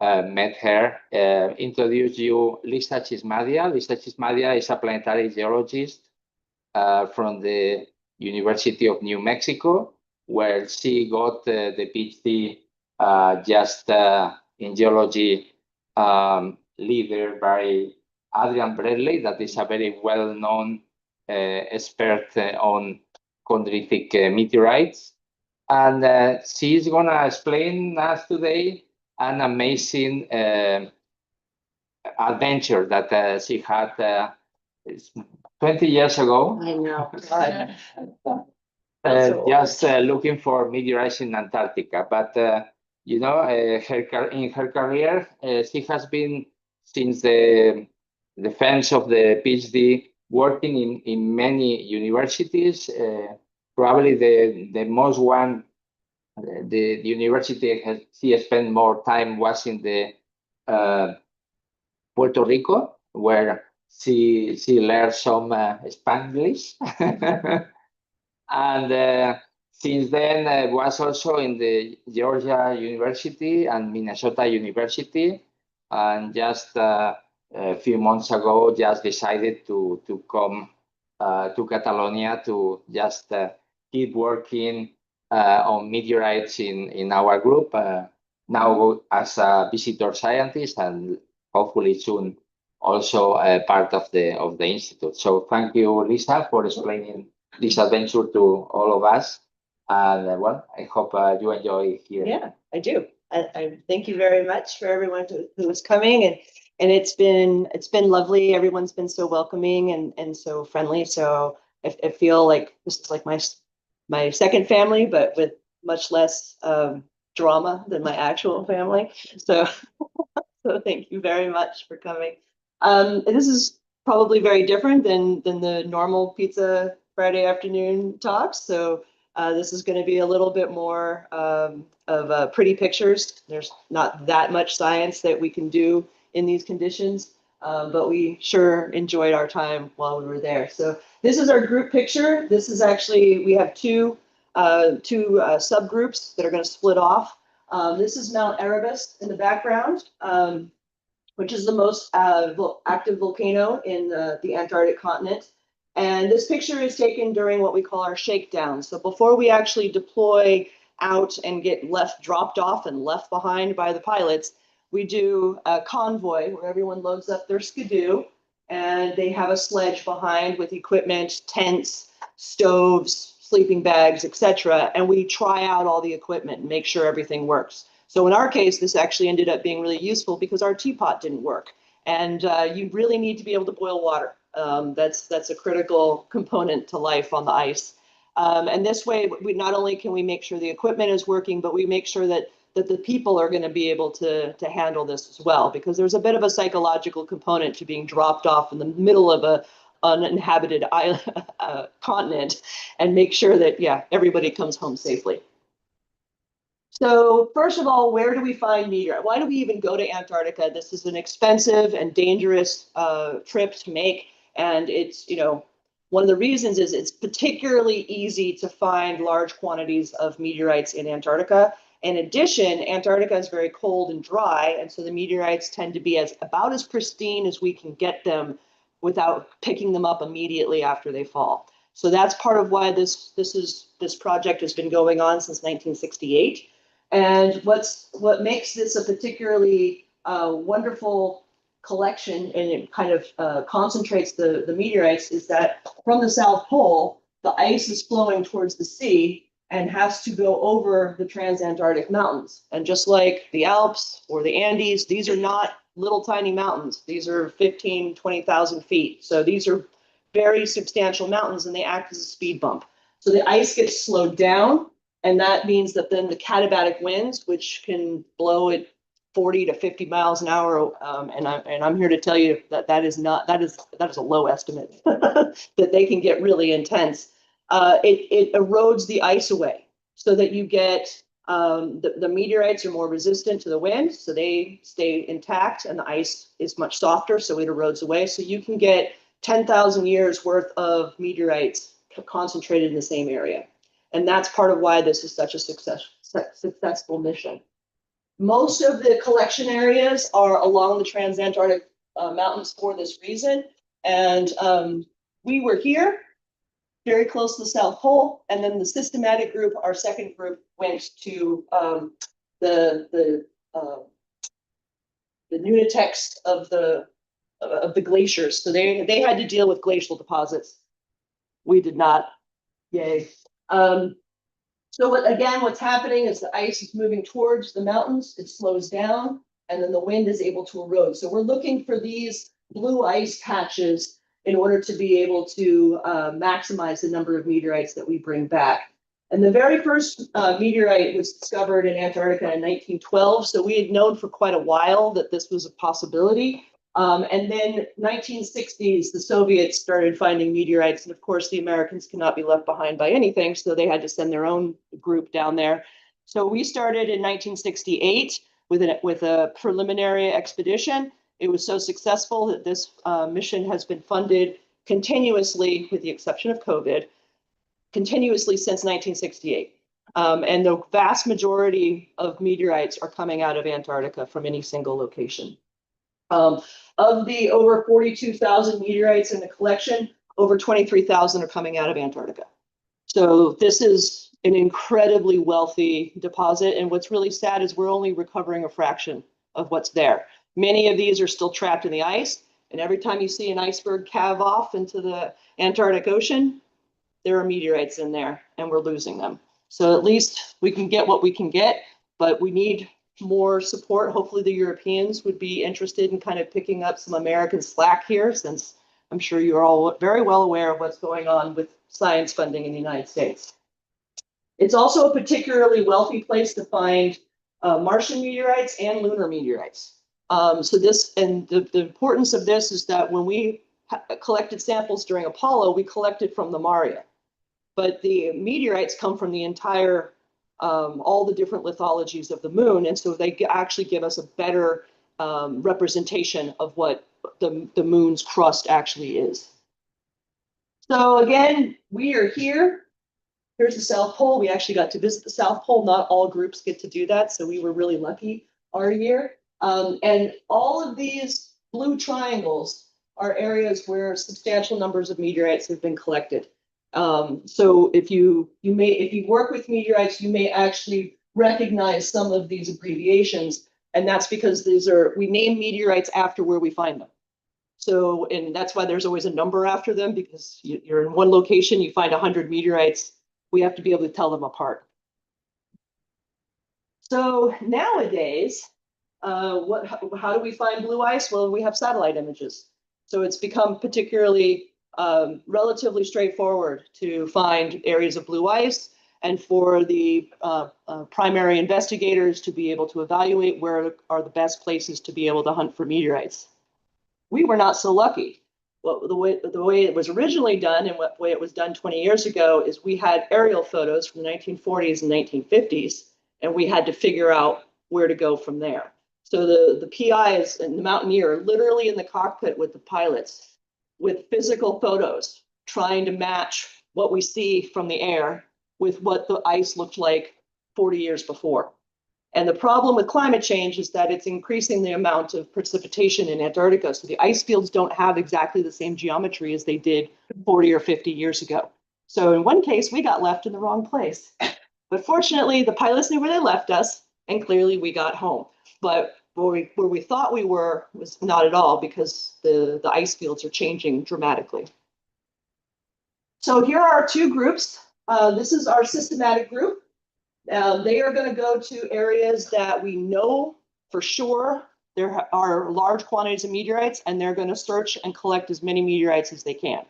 met her, introduce you Lysa Chizmadia. Lysa Chizmadia is a planetary geologist from the University of New Mexico, where she got the PhD just in geology, leader by Adrian Bradley, that is a very well-known expert on chondritic meteorites. And she's going to explain us today an amazing adventure that she had 20 years ago. I know. Just looking for meteorites in Antarctica. But, you know, in her career, she has been, since the defense of the PhD, working in many universities. Probably the most one, the university she has spent more time was in the Puerto Rico, where she learned some Spanglish. And since then was also in the Georgia University and Minnesota University, and just a few months ago just decided to come to Catalonia to just keep working on meteorites in our group, now as a visitor scientist, and hopefully soon also part of the institute. So thank you, Lysa, for explaining this adventure to all of us. And well, I hope you enjoy here. Yeah, I do. I thank you very much for everyone who is coming, and it's been lovely. Everyone's been so welcoming and so friendly. So I feel like this is like my second family, but with much less drama than my actual family. So so thank you very much for coming. This is probably very different than the normal Pizza Friday afternoon talks. So this is going to be a little bit more of pretty pictures. There's not that much science that we can do in these conditions, but we sure enjoyed our time while we were there. So this is our group picture. This is actually, we have two subgroups that are going to split off. This is Mount Erebus in the background, which is the most active volcano in the Antarctic continent. And this picture is taken during what we call our shakedown. So before we actually deploy out and get dropped off and left behind by the pilots, we do a convoy where everyone loads up their skidoo and they have a sledge behind with equipment, tents, stoves, sleeping bags, etc. And we try out all the equipment and make sure everything works. So in our case, this actually ended up being really useful because our teapot didn't work. And you really need to be able to boil water. That's a critical component to life on the ice. And this way, we not only can we make sure the equipment is working, but we make sure that the people are going to be able to handle this as well, because there's a bit of a psychological component to being dropped off in the middle of an uninhabited island, continent, and make sure that, yeah, everybody comes home safely. So first of all, where do we find meteorites? Why do we even go to Antarctica? This is an expensive and dangerous trip to make. And it's, you know, one of the reasons is it's particularly easy to find large quantities of meteorites in Antarctica. In addition, Antarctica is very cold and dry, and so the meteorites tend to be about as pristine as we can get them without picking them up immediately after they fall. So that's part of why this project has been going on since 1968. And what makes this a particularly wonderful collection, and it kind of concentrates the meteorites, is that from the South Pole, the ice is flowing towards the sea and has to go over the transantarctic mountains. And just like the Alps or the Andes, these are not little tiny mountains. These are 15, 20,000 feet. So these are very substantial mountains, and they act as a speed bump. So the ice gets slowed down, and that means that then the katabatic winds, which can blow at 40 to 50 miles an hour, and I'm here to tell you that is a low estimate, that they can get really intense. It erodes the ice away, so that you get the meteorites are more resistant to the wind, so they stay intact, and the ice is much softer, so it erodes away. So you can get 10,000 years worth of meteorites concentrated in the same area. And that's part of why this is such a successful mission. Most of the collection areas are along the transantarctic mountains for this reason. And we were here, very close to the South Pole, and then the systematic group, our second group, went to the nunatex of the glaciers. So they had to deal with glacial deposits. We did not. Yay. So what's happening is the ice is moving towards the mountains, it slows down, and then the wind is able to erode. So we're looking for these blue ice patches in order to be able to maximize the number of meteorites that we bring back. And the very first meteorite was discovered in Antarctica in 1912. So we had known for quite a while that this was a possibility. And then 1960s, the Soviets started finding meteorites. And of course, the Americans cannot be left behind by anything. So they had to send their own group down there. So we started in 1968 with a preliminary expedition. It was so successful that this mission has been funded continuously, with the exception of COVID, continuously since 1968. And the vast majority of meteorites are coming out of Antarctica from any single location. Of the over 42,000 meteorites in the collection, over 23,000 are coming out of Antarctica. So this is an incredibly wealthy deposit. And what's really sad is we're only recovering a fraction of what's there. Many of these are still trapped in the ice. And every time you see an iceberg calve off into the Antarctic Ocean, there are meteorites in there and we're losing them. So at least we can get what we can get, but we need more support. Hopefully the Europeans would be interested in kind of picking up some American slack here, since I'm sure you're all very well aware of what's going on with science funding in the United States. It's also a particularly wealthy place to find Martian meteorites and lunar meteorites. So this, and the importance of this is that when we collected samples during Apollo, we collected from the Maria, but the meteorites come from the entire all the different lithologies of the moon. And so they actually give us a better representation of what the moon's crust actually is. So again, we are here. Here's the South Pole. We actually got to visit the South Pole. Not all groups get to do that, so we were really lucky our year. And all of these blue triangles are areas where substantial numbers of meteorites have been collected. So if you work with meteorites, you may actually recognize some of these abbreviations, and that's because we name meteorites after where we find them. So, and that's why there's always a number after them, because you're in one location, you find 100 meteorites, we have to be able to tell them apart. So nowadays, how do we find blue ice? Well, we have satellite images. So it's become particularly relatively straightforward to find areas of blue ice, and for the primary investigators to be able to evaluate where are the best places to be able to hunt for meteorites. We were not so lucky. Well, the way it was originally done and the way it was done 20 years ago is we had aerial photos from the 1940s and 1950s, and we had to figure out where to go from there. So the PIs and the mountaineer are literally in the cockpit with the pilots with physical photos, trying to match what we see from the air with what the ice looked like 40 years before. And the problem with climate change is that it's increasing the amount of precipitation in Antarctica. So the ice fields don't have exactly the same geometry as they did 40 or 50 years ago. So in one case, we got left in the wrong place. But fortunately, the pilots knew where they left us, and clearly we got home. But where we thought we were was not at all, because the ice fields are changing dramatically. So here are our two groups. This is our systematic group. They are going to go to areas that we know for sure there are large quantities of meteorites, and they're going to search and collect as many meteorites as they can.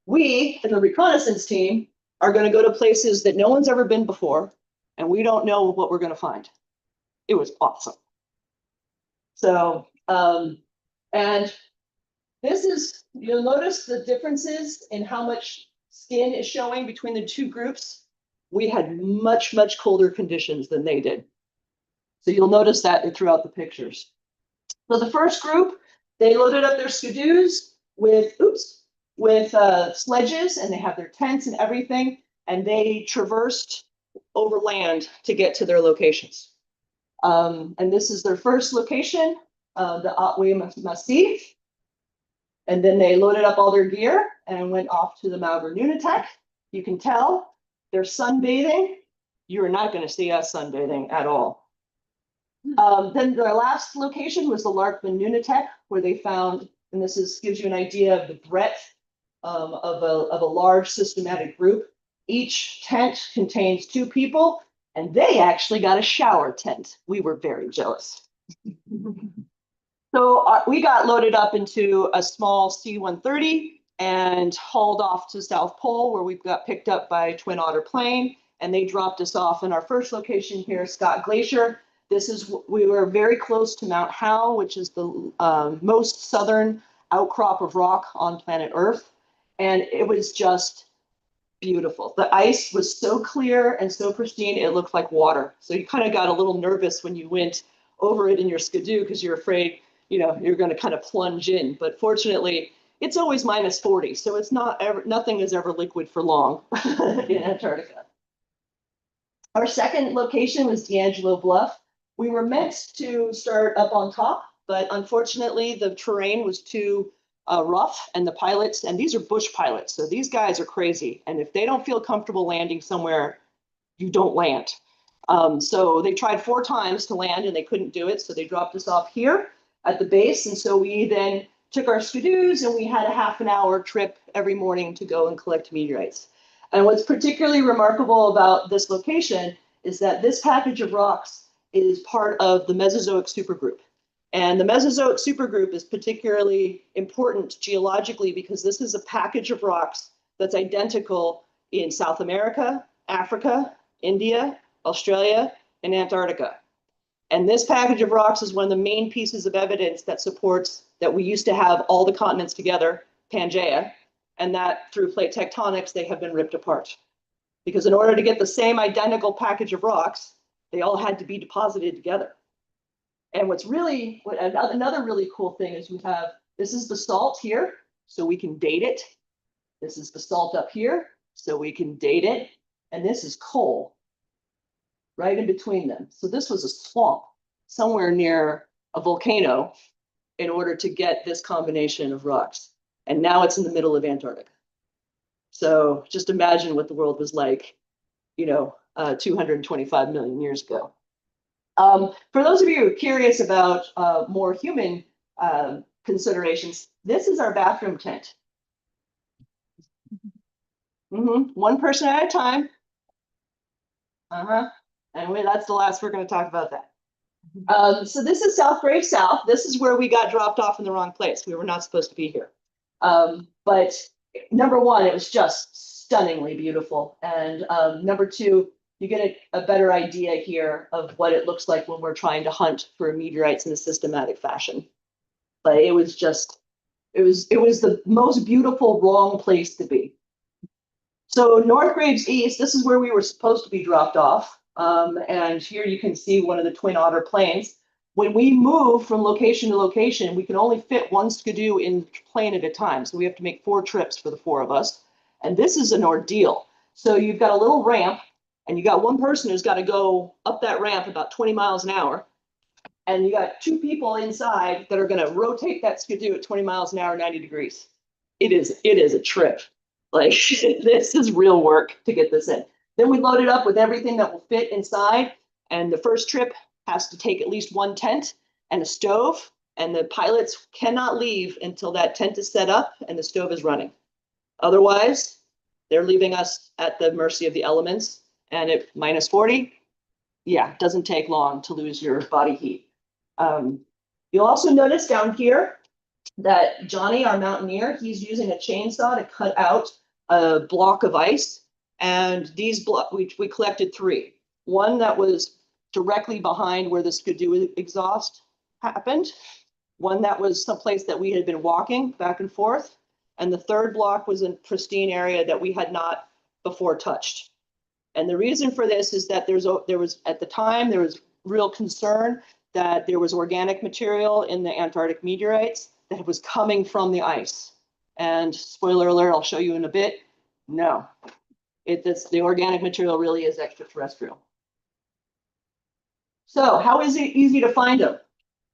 We, in the reconnaissance team, are going to go to places that no one's ever been before, and we don't know what we're going to find. It was awesome. So, and this is, you'll notice the differences in how much skin is showing between the two groups. We had much, much colder conditions than they did. So you'll notice that throughout the pictures. So the first group, they loaded up their skidoos with sledges, and they have their tents and everything, and they traversed over land to get to their locations. And this is their first location, the Otway Massif. And then they loaded up all their gear and went off to the Malvern Nunatak. You can tell they're sunbathing. You are not going to see us sunbathing at all. Then their last location was the Larkman Nunatak, where they found, and this gives you an idea of the breadth of a large systematic group. Each tent contains 2 people, and they actually got a shower tent. We were very jealous. So we got loaded up into a small C-130 and hauled off to South Pole, where we got picked up by Twin Otter plane, and they dropped us off in our first location here, Scott Glacier. We were very close to Mount Howe, which is the most southern outcrop of rock on planet Earth, and it was just beautiful. The ice was so clear and so pristine, it looked like water. So you kind of got a little nervous when you went over it in your skidoo because you're afraid, you're going to kind of plunge in. But fortunately, it's always -40, so it's nothing is ever liquid for long in Antarctica. Our second location was D'Angelo Bluff. We were meant to start up on top, but unfortunately the terrain was too rough, and the pilots, and these are bush pilots, so these guys are crazy, and if they don't feel comfortable landing somewhere, you don't land. So they tried 4 times to land and they couldn't do it, so they dropped us off here at the base, and so we then took our skidoos and we had a half an hour trip every morning to go and collect meteorites. And what's particularly remarkable about this location is that this package of rocks is part of the Mesozoic supergroup. And the Mesozoic supergroup is particularly important geologically because this is a package of rocks that's identical in South America, Africa, India, Australia, and Antarctica. And this package of rocks is one of the main pieces of evidence that supports that we used to have all the continents together, Pangaea, and that through plate tectonics, they have been ripped apart. Because in order to get the same identical package of rocks, they all had to be deposited together. And another really cool thing is this is the salt here, so we can date it. This is the salt up here, so we can date it. And this is coal, right in between them. So this was a swamp somewhere near a volcano in order to get this combination of rocks. And now it's in the middle of Antarctica. So just imagine what the world was like, 225 million years ago. For those of you who are curious about more human considerations, this is our bathroom tent. One person at a time. And that's the last we're going to talk about that. So this is South Grave South. This is where we got dropped off in the wrong place. We were not supposed to be here. But number one, it was just stunningly beautiful. And number two, you get a better idea here of what it looks like when we're trying to hunt for meteorites in a systematic fashion. But it was the most beautiful wrong place to be. So North Graves East, this is where we were supposed to be dropped off. And here you can see one of the Twin Otter planes. When we move from location to location, we can only fit 1 skidoo in plane at a time. So we have to make 4 trips for the 4 of us. And this is an ordeal. So you've got a little ramp, and you got one person who's got to go up that ramp about 20 miles an hour. And you got 2 people inside that are going to rotate that skidoo at 20 miles an hour, 90 degrees. It is a trip. Like, this is real work to get this in. Then we load it up with everything that will fit inside. And the first trip has to take at least 1 tent and a stove. And the pilots cannot leave until that tent is set up and the stove is running. Otherwise, they're leaving us at the mercy of the elements. And at -40, yeah, it doesn't take long to lose your body heat. You'll also notice down here that Johnny, our mountaineer, he's using a chainsaw to cut out a block of ice. And these we collected 3. One that was directly behind where the skidoo exhaust happened. One that was someplace that we had been walking back and forth. And the third block was in a pristine area that we had not before touched. And the reason for this is that there was at the time, there was real concern that there was organic material in the Antarctic meteorites that was coming from the ice. And spoiler alert, I'll show you in a bit. No, the organic material really is extraterrestrial. So how is it easy to find them?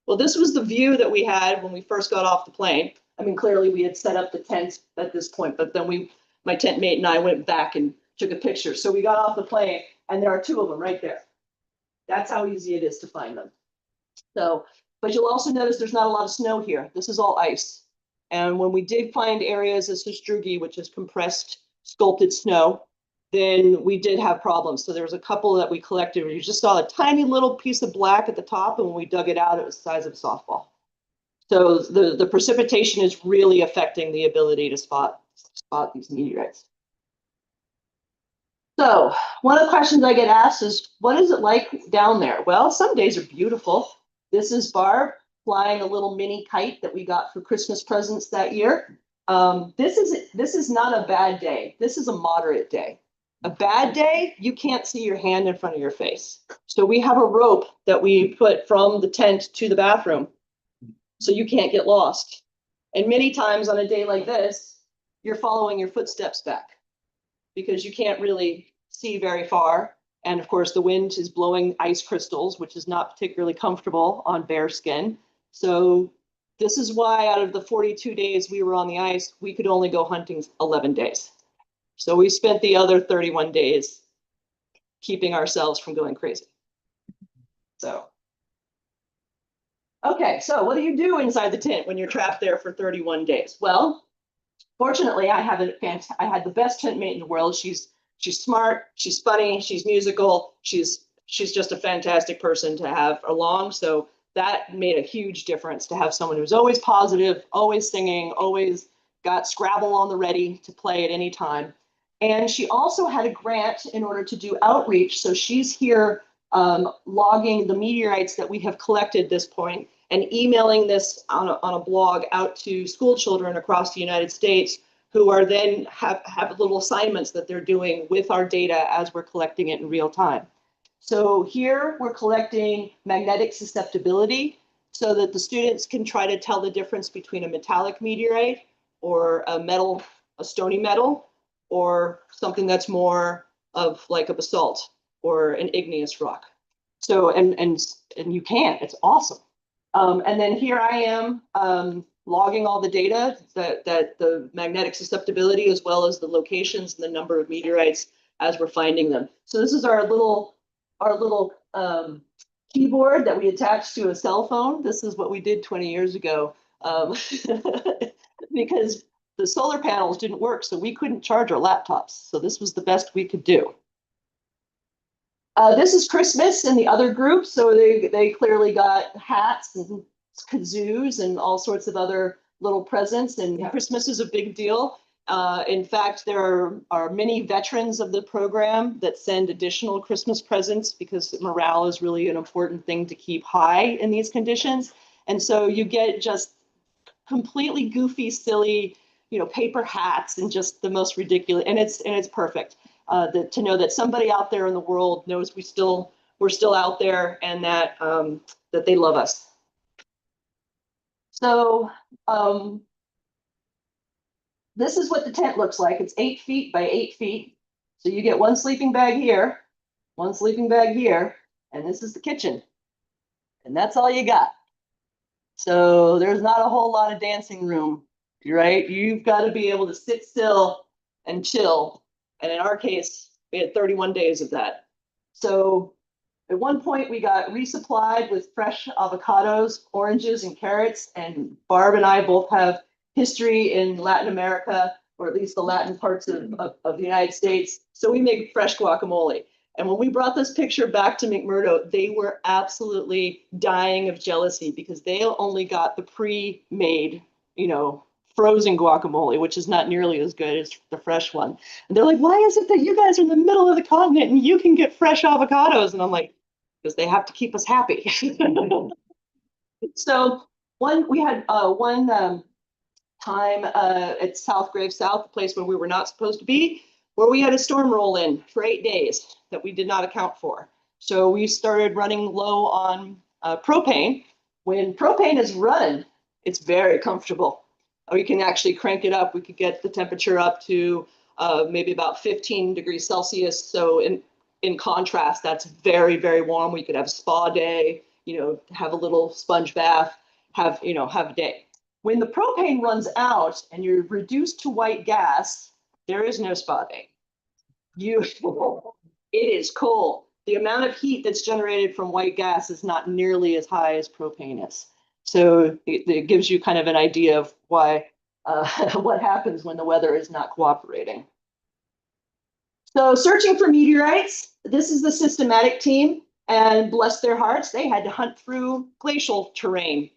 Well, this was the view that we had when we first got off the plane. I mean, clearly we had set up the tents at this point, but then my tent mate and I went back and took a picture. So we got off the plane and there are two of them right there. That's how easy it is to find them. So, but you'll also notice there's not a lot of snow here. This is all ice. And when we did find areas as Strugi, which is compressed, sculpted snow, then we did have problems. So there was a couple that we collected where you just saw a tiny little piece of black at the top, and when we dug it out, it was the size of a softball. So the precipitation is really affecting the ability to spot these meteorites. So one of the questions I get asked is, what is it like down there? Well, some days are beautiful. This is Barb flying a little mini kite that we got for Christmas presents that year. This is not a bad day. This is a moderate day. A bad day, you can't see your hand in front of your face. So we have a rope that we put from the tent to the bathroom so you can't get lost. And many times on a day like this, you're following your footsteps back because you can't really see very far. And of course, the wind is blowing ice crystals, which is not particularly comfortable on bare skin. So this is why out of the 42 days we were on the ice, we could only go hunting 11 days. So we spent the other 31 days keeping ourselves from going crazy. So, okay, so what do you do inside the tent when you're trapped there for 31 days? Well, fortunately, I had the best tent mate in the world. She's smart, she's funny, she's musical, she's just a fantastic person to have along. So that made a huge difference to have someone who's always positive, always singing, always got Scrabble on the ready to play at any time. And she also had a grant in order to do outreach. So she's here logging the meteorites that we have collected at this point and emailing this on a blog out to school children across the United States who are then have little assignments that they're doing with our data as we're collecting it in real time. So here we're collecting magnetic susceptibility so that the students can try to tell the difference between a metallic meteorite or a stony metal, or something that's more of like a basalt or an igneous rock. So, and you can, it's awesome. And then here I am logging all the data that the magnetic susceptibility, as well as the locations and the number of meteorites as we're finding them. So this is our little keyboard that we attached to a cell phone. This is what we did 20 years ago because the solar panels didn't work, so we couldn't charge our laptops. So this was the best we could do. This is Christmas and the other group. So they clearly got hats and kazoos and all sorts of other little presents. And Christmas is a big deal. In fact, there are many veterans of the program that send additional Christmas presents because morale is really an important thing to keep high in these conditions. And so you get just completely goofy, silly, paper hats and just the most ridiculous, and it's perfect to know that somebody out there in the world knows we're still out there and that that they love us. So this is what the tent looks like. It's 8 feet by 8 feet. So you get one sleeping bag here, one sleeping bag here, and this is the kitchen. And that's all you got. So there's not a whole lot of dancing room, right? You've got to be able to sit still and chill. And in our case, we had 31 days of that. So at one point we got resupplied with fresh avocados, oranges, and carrots. And Barb and I both have history in Latin America, or at least the Latin parts of the United States. So we make fresh guacamole. And when we brought this picture back to McMurdo, they were absolutely dying of jealousy because they only got the pre-made, frozen guacamole, which is not nearly as good as the fresh one. And they're like, why is it that you guys are in the middle of the continent and you can get fresh avocados? And I'm like, because they have to keep us happy. So we had one time at South Grave South, the place where we were not supposed to be, where we had a storm roll in for 8 days that we did not account for. So we started running low on propane. When propane is running, it's very comfortable. We can actually crank it up. We could get the temperature up to maybe about 15 degrees Celsius. So in contrast, that's very, very warm. We could have a spa day, have a little sponge bath, have a day. When the propane runs out and you're reduced to white gas, there is no spa day. It is cold. The amount of heat that's generated from white gas is not nearly as high as propane is. So it gives you kind of an idea of why what happens when the weather is not cooperating. So searching for meteorites, this is the systematic team, and bless their hearts, they had to hunt through glacial terrain.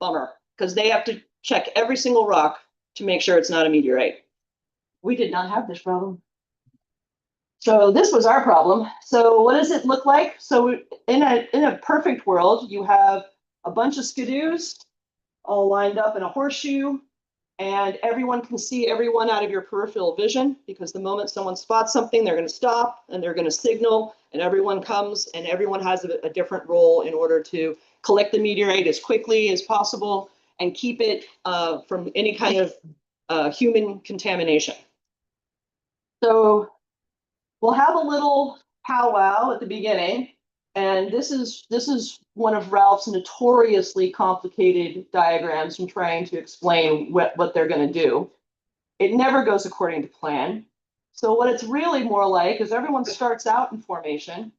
Bummer, because they have to check every single rock to make sure it's not a meteorite. We did not have this problem. So this was our problem. So what does it look like? So in a perfect world, you have a bunch of skidoos all lined up in a horseshoe, and everyone can see everyone out of your peripheral vision, because the moment someone spots something, they're going to stop and they're going to signal, and everyone comes, and everyone has a different role in order to collect the meteorite as quickly as possible and keep it from any kind of human contamination. So we'll have a little powwow at the beginning, and this is one of Ralph's notoriously complicated diagrams from trying to explain what they're going to do. It never goes according to plan. So what it's really more like is everyone starts out in formation,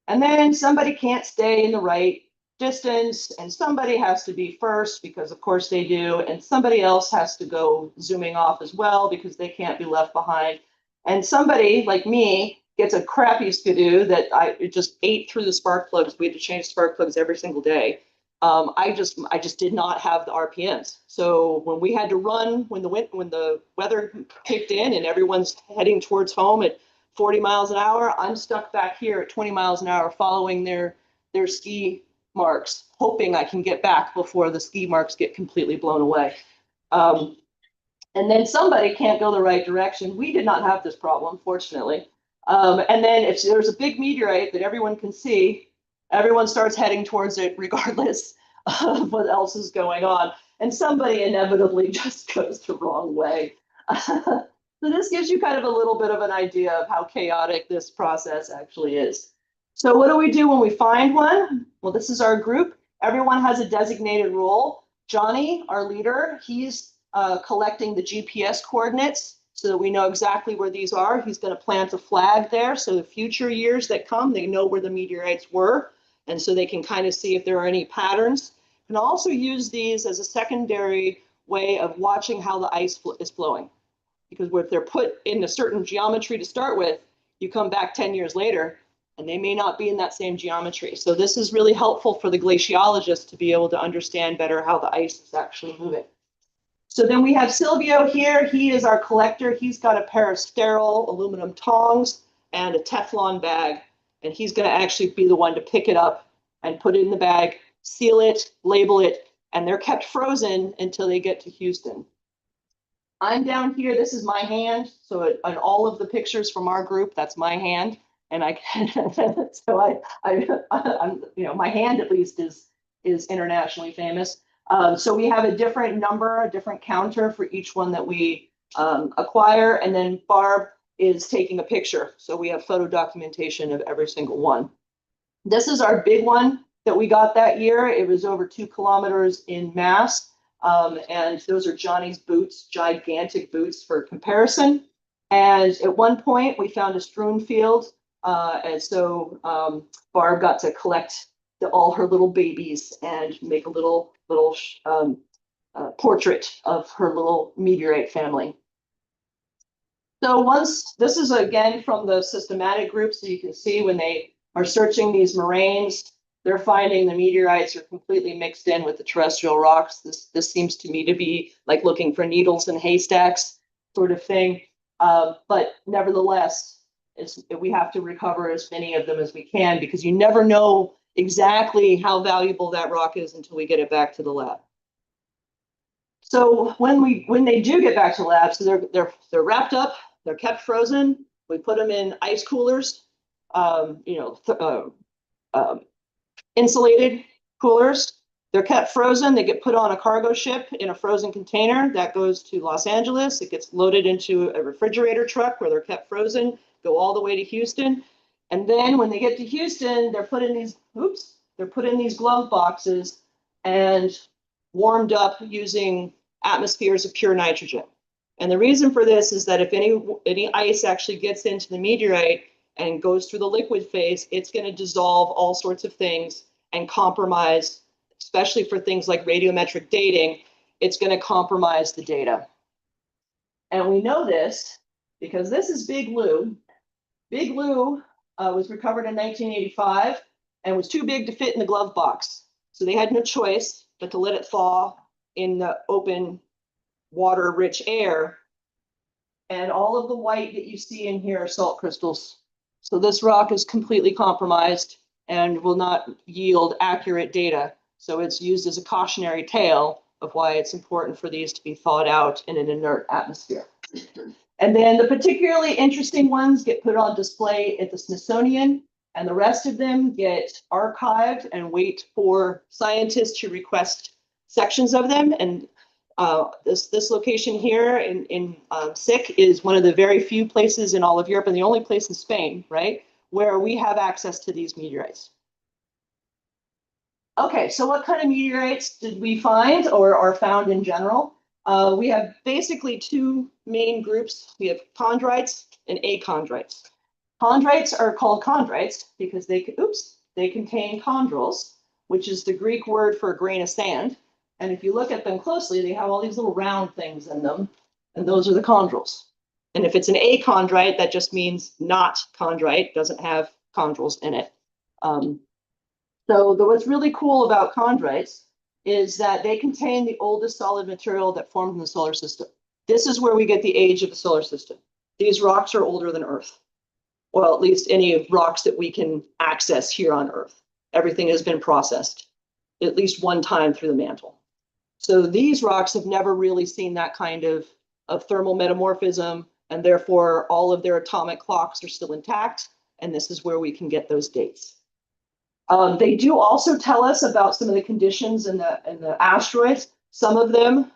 and then somebody can't stay in the right distance, and somebody has to be first because of course they do, and somebody else has to go zooming off as well because they can't be left behind. And somebody like me gets a crappy skidoo that it just ate through the spark plugs. We had to change spark plugs every single day. I just did not have the RPMs. So when we had to run, when the weather kicked in and everyone's heading towards home at 40 miles an hour, I'm stuck back here at 20 miles an hour following their ski marks, hoping I can get back before the ski marks get completely blown away. And then somebody can't go the right direction. We did not have this problem, fortunately. And then if there's a big meteorite that everyone can see, everyone starts heading towards it regardless of what else is going on. And somebody inevitably just goes the wrong way. So this gives you kind of a little bit of an idea of how chaotic this process actually is. So what do we do when we find one? Well, this is our group. Everyone has a designated role. Johnny, our leader, he's collecting the GPS coordinates so that we know exactly where these are. He's going to plant a flag there so the future years that come, they know where the meteorites were, and so they can kind of see if there are any patterns. And also use these as a secondary way of watching how the ice is flowing. Because if they're put in a certain geometry to start with, you come back 10 years later, and they may not be in that same geometry. So this is really helpful for the glaciologists to be able to understand better how the ice is actually moving. So then we have Silvio here. He is our collector. He's got a pair of sterile aluminum tongs and a Teflon bag, and he's going to actually be the one to pick it up and put it in the bag, seal it, label it, and they're kept frozen until they get to Houston. I'm down here. This is my hand. So on all of the pictures from our group, that's my hand. And I can, so I'm, my hand at least is internationally famous. So we have a different number, a different counter for each one that we acquire. And then Barb is taking a picture. So we have photo documentation of every single one. This is our big one that we got that year. It was over 2 kilometers in mass. And those are Johnny's boots, gigantic boots for comparison. And at one point we found a strewn field. And so Barb got to collect all her little babies and make a little portrait of her little meteorite family. So once, this is again from the systematic group, so you can see when they are searching these moraines, they're finding the meteorites are completely mixed in with the terrestrial rocks. This seems to me to be like looking for needles in haystacks sort of thing. But nevertheless, we have to recover as many of them as we can, because you never know exactly how valuable that rock is until we get it back to the lab. So when they do get back to the lab, so they're wrapped up, they're kept frozen. We put them in ice coolers, insulated coolers. They're kept frozen. They get put on a cargo ship in a frozen container that goes to Los Angeles. It gets loaded into a refrigerator truck where they're kept frozen, go all the way to Houston. And then when they get to Houston, they're put in these glove boxes and warmed up using atmospheres of pure nitrogen. And the reason for this is that if any ice actually gets into the meteorite and goes through the liquid phase, it's going to dissolve all sorts of things and compromise, especially for things like radiometric dating, it's going to compromise the data. And we know this because this is Big Lou. Big Lou was recovered in 1985 and was too big to fit in the glove box. So they had no choice but to let it thaw in the open water-rich air. And all of the white that you see in here are salt crystals. So this rock is completely compromised and will not yield accurate data. So it's used as a cautionary tale of why it's important for these to be thawed out in an inert atmosphere. And then the particularly interesting ones get put on display at the Smithsonian, and the rest of them get archived and wait for scientists to request sections of them. And this location here in ICE-CSIC is one of the very few places in all of Europe and the only place in Spain, right, where we have access to these meteorites. Okay, so what kind of meteorites did we find or are found in general? We have basically two main groups. We have chondrites and achondrites. Chondrites are called chondrites because they contain chondrules, which is the Greek word for a grain of sand. And if you look at them closely, they have all these little round things in them, and those are the chondrules. And if it's an achondrite, that just means not chondrite, doesn't have chondrules in it. So what's really cool about chondrites is that they contain the oldest solid material that formed in the solar system. This is where we get the age of the solar system. These rocks are older than Earth. Well, at least any rocks that we can access here on Earth. Everything has been processed at least one time through the mantle. So these rocks have never really seen that kind of thermal metamorphism, and therefore all of their atomic clocks are still intact, and this is where we can get those dates. They do also tell us about some of the conditions in the asteroids. Some of them,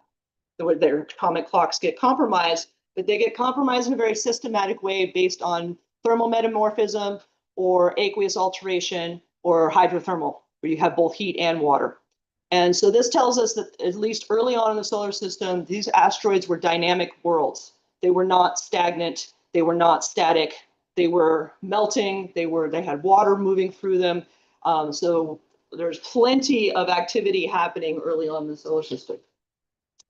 their atomic clocks get compromised, but they get compromised in a very systematic way based on thermal metamorphism or aqueous alteration or hydrothermal, where you have both heat and water. And so this tells us that at least early on in the solar system, these asteroids were dynamic worlds. They were not stagnant. They were not static. They were melting. They had water moving through them. So there's plenty of activity happening early on in the solar system.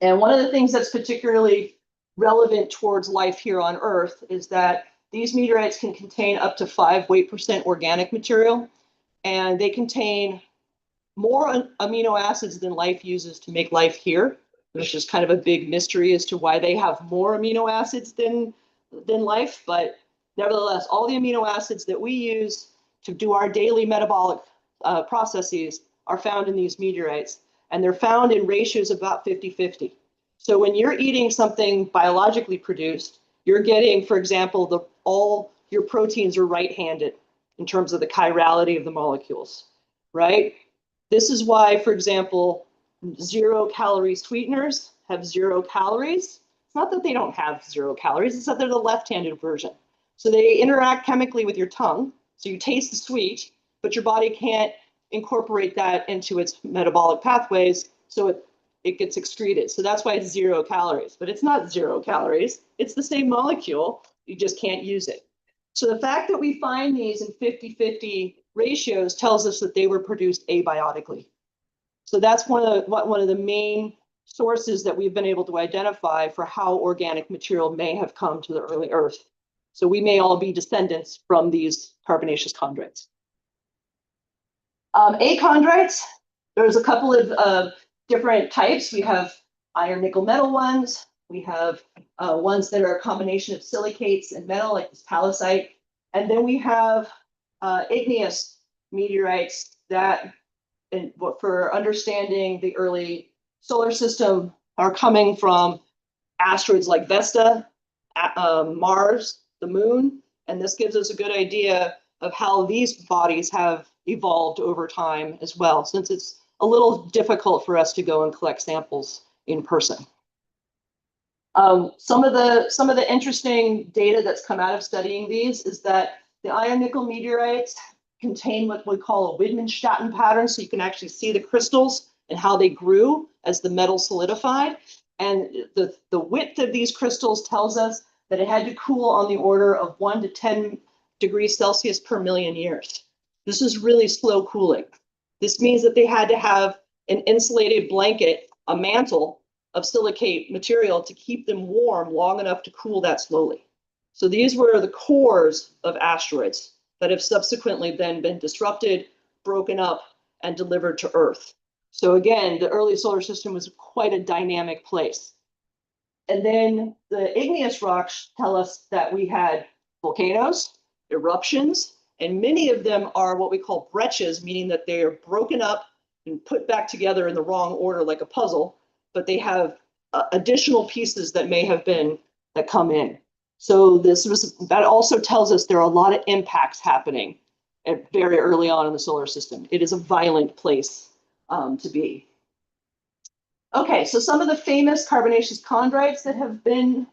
And one of the things that's particularly relevant towards life here on Earth is that these meteorites can contain up to 5 weight% organic material, and they contain more amino acids than life uses to make life here. There's just kind of a big mystery as to why they have more amino acids than life, but nevertheless, all the amino acids that we use to do our daily metabolic processes are found in these meteorites, and they're found in ratios about 50-50. So when you're eating something biologically produced, you're getting, for example, all your proteins are right-handed in terms of the chirality of the molecules, right? This is why, for example, 0-calorie sweeteners have 0 calories. It's not that they don't have 0 calories, it's that they're the left-handed version. So they interact chemically with your tongue, so you taste the sweet, but your body can't incorporate that into its metabolic pathways, so it gets excreted. So that's why it's 0 calories, but it's not 0 calories. It's the same molecule, you just can't use it. So the fact that we find these in 50-50 ratios tells us that they were produced abiotically. So that's one of the main sources that we've been able to identify for how organic material may have come to the early Earth. So we may all be descendants from these carbonaceous chondrites. Achondrites, there's a couple of different types. We have iron nickel metal ones. We have ones that are a combination of silicates and metal, like this palisite. And then we have igneous meteorites that, for understanding the early solar system, are coming from asteroids like Vesta, Mars, the moon. And this gives us a good idea of how these bodies have evolved over time as well, since it's a little difficult for us to go and collect samples in person. Some of the interesting data that's come out of studying these is that The iron nickel meteorites contain what we call a Widmanstätten pattern, so you can actually see the crystals and how they grew as the metal solidified. And the width of these crystals tells us that it had to cool on the order of 1 to 10 degrees Celsius per million years. This is really slow cooling. This means that they had to have an insulated blanket, a mantle of silicate material to keep them warm long enough to cool that slowly. So these were the cores of asteroids that have subsequently then been disrupted, broken up, and delivered to Earth. So again, the early solar system was quite a dynamic place. And then the igneous rocks tell us that we had volcanoes, eruptions, and many of them are what we call breccias, meaning that they are broken up and put back together in the wrong order like a puzzle, but they have additional pieces that may have been that come in. So that also tells us there are a lot of impacts happening very early on in the solar system. It is a violent place to be. Okay, so some of the famous carbonaceous chondrites that have been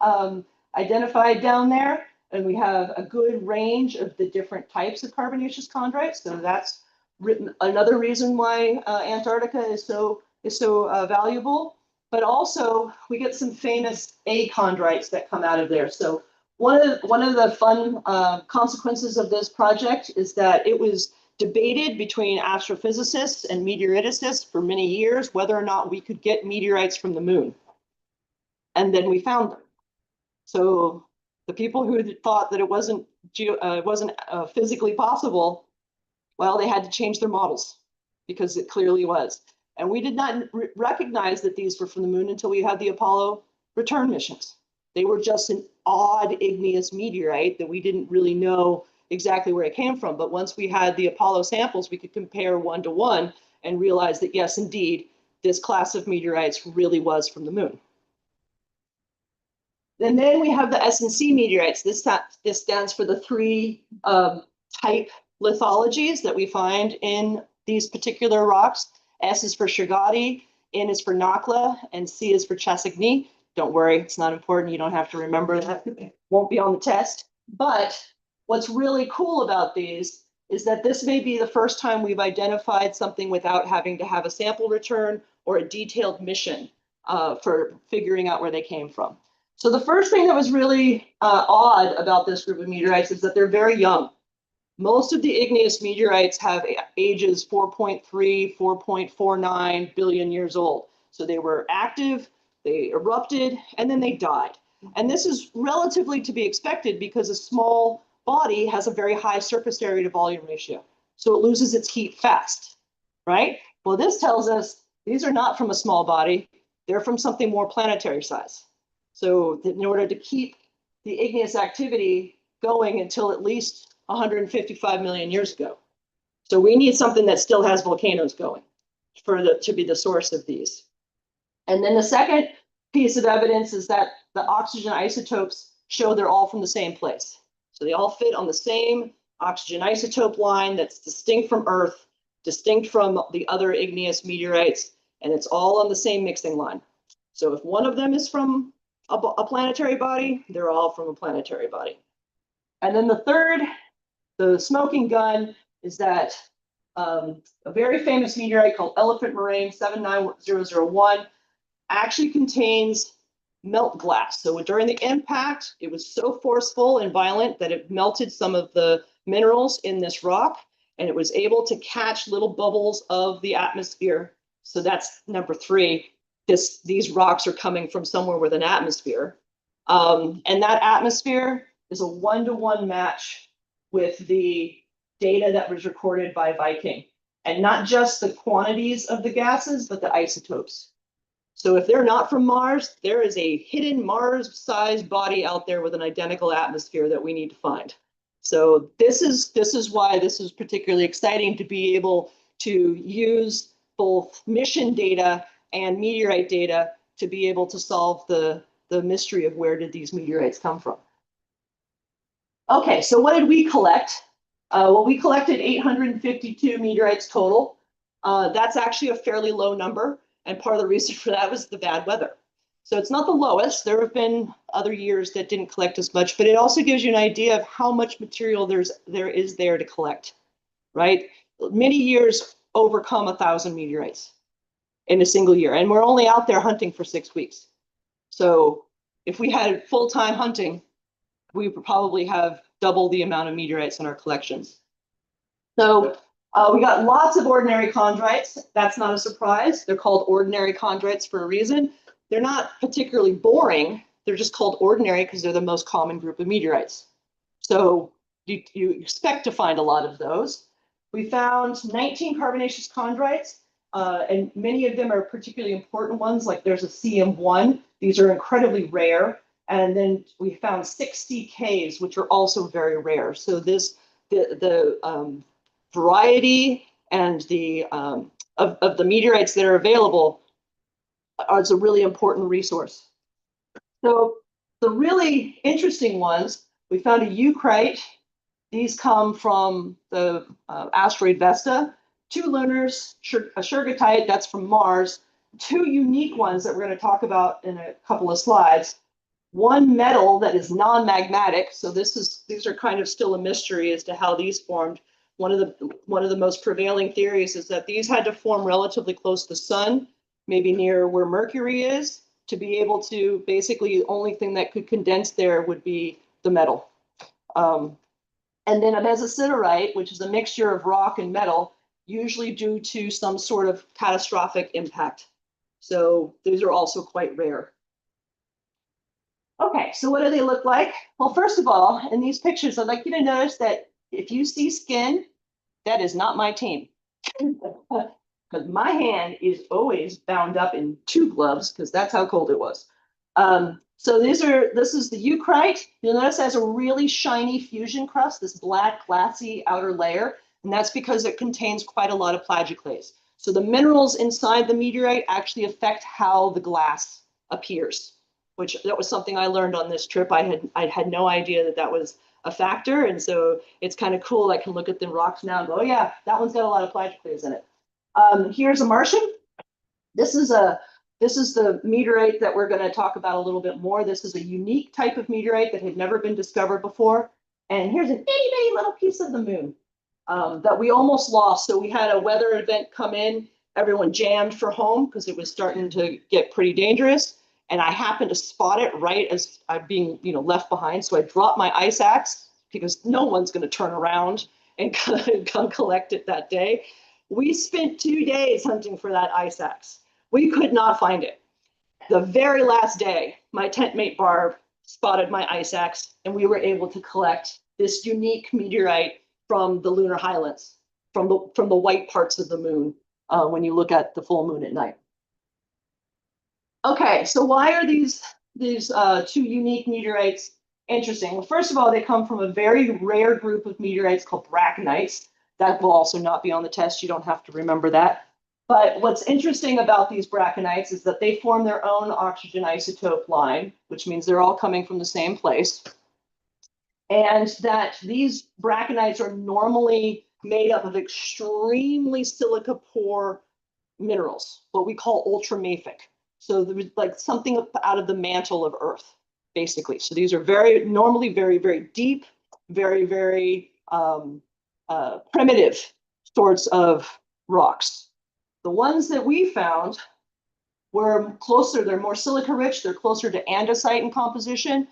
identified down there, and we have a good range of the different types of carbonaceous chondrites. So that's another reason why Antarctica is so valuable. But also we get some famous achondrites that come out of there. So one of the fun consequences of this project is that it was debated between astrophysicists and meteoriticists for many years whether or not we could get meteorites from the moon. And then we found them. So the people who thought that it wasn't physically possible, well, they had to change their models because it clearly was. And we did not recognize that these were from the moon until we had the Apollo return missions. They were just an odd igneous meteorite that we didn't really know exactly where it came from. But once we had the Apollo samples, we could compare 1 to 1 and realize that, yes, indeed, this class of meteorites really was from the moon. And then we have the S&C meteorites. This stands for the 3 type lithologies that we find in these particular rocks. S is for Chizmadia, N is for Nakhla, and C is for Chizmadia. Don't worry, it's not important. You don't have to remember that. It won't be on the test. But what's really cool about these is that this may be the first time we've identified something without having to have a sample return or a detailed mission for figuring out where they came from. So the first thing that was really odd about this group of meteorites is that they're very young. Most of the igneous meteorites have ages 4.3, 4.49 billion years old. So they were active, they erupted, and then they died. And this is relatively to be expected because a small body has a very high surface area to volume ratio. So it loses its heat fast, right? Well, this tells us these are not from a small body, they're from something more planetary size. So in order to keep the igneous activity going until at least 155 million years ago. So we need something that still has volcanoes going to be the source of these. And then the second piece of evidence is that the oxygen isotopes show they're all from the same place. So they all fit on the same oxygen isotope line that's distinct from Earth, distinct from the other igneous meteorites, and it's all on the same mixing line. So if one of them is from a planetary body, they're all from a planetary body. And then the third, the smoking gun, is that a very famous meteorite called Elephant Moraine 79001 actually contains melt glass. So during the impact, it was so forceful and violent that it melted some of the minerals in this rock, and it was able to catch little bubbles of the atmosphere. So that's number 3. These rocks are coming from somewhere with an atmosphere. And that atmosphere is a 1-to-1 match with the data that was recorded by Viking. And not just the quantities of the gases, but the isotopes. So if they're not from Mars, there is a hidden Mars-sized body out there with an identical atmosphere that we need to find. So this is why this is particularly exciting, to be able to use both mission data and meteorite data to be able to solve the mystery of where did these meteorites come from. Okay, so what did we collect? Well, we collected 852 meteorites total. That's actually a fairly low number. And part of the reason for that was the bad weather. So it's not the lowest. There have been other years that didn't collect as much, but it also gives you an idea of how much material there is there to collect, right? Many years overcome 1,000 meteorites in a single year, and we're only out there hunting for 6 weeks. So if we had full-time hunting, we would probably have double the amount of meteorites in our collections. So we got lots of ordinary chondrites. That's not a surprise. They're called ordinary chondrites for a reason. They're not particularly boring. They're just called ordinary because they're the most common group of meteorites. So you expect to find a lot of those. We found 19 carbonaceous chondrites, and many of them are particularly important ones, like there's a CM1. These are incredibly rare. And then we found 6 CKs, which are also very rare. So the variety and the of the meteorites that are available is a really important resource. So the really interesting ones, we found a eucrite. These come from the asteroid Vesta. 2 lunars, a Shergotite, that's from Mars. 2 unique ones that we're going to talk about in a couple of slides. 1 metal that is non-magmatic. So these are kind of still a mystery as to how these formed. One of the most prevailing theories is that these had to form relatively close to the sun, maybe near where Mercury is, to be able to basically the only thing that could condense there would be the metal. And then a mesosiderite, which is a mixture of rock and metal, usually due to some sort of catastrophic impact. So these are also quite rare. Okay, so what do they look like? Well, first of all, in these pictures, I'd like you to notice that if you see skin, that is not my team. Because my hand is always bound up in 2 gloves, because that's how cold it was. So this is the eucrite. You'll notice it has a really shiny fusion crust, this black glassy outer layer, and that's because it contains quite a lot of plagioclase. So the minerals inside the meteorite actually affect how the glass appears, which that was something I learned on this trip. I had no idea that was a factor, and so it's kind of cool. I can look at the rocks now and go, oh yeah, that one's got a lot of plagioclase in it. Here's a Martian. This is the meteorite that we're going to talk about a little bit more. This is a unique type of meteorite that had never been discovered before. And here's an itty bitty little piece of the moon that we almost lost. So we had a weather event come in. Everyone jammed for home because it was starting to get pretty dangerous. And I happened to spot it right as I'm being left behind. So I dropped my ice axe because no one's going to turn around and come collect it that day. We spent 2 days hunting for that ice axe. We could not find it. The very last day, my tent mate Barb spotted my ice axe, and we were able to collect this unique meteorite from the lunar highlands, from the white parts of the moon when you look at the full moon at night. Okay, so why are these 2 unique meteorites interesting? Well, first of all, they come from a very rare group of meteorites called braconites. That will also not be on the test. You don't have to remember that. But what's interesting about these braconites is that they form their own oxygen isotope line, which means they're all coming from the same place. And that these braconites are normally made up of extremely silica-poor minerals, what we call ultramafic. So there's like something out of the mantle of Earth, basically. So these are normally very, very deep, very, very primitive sorts of rocks. The ones that we found were closer, they're more silica rich, they're closer to andesite in composition.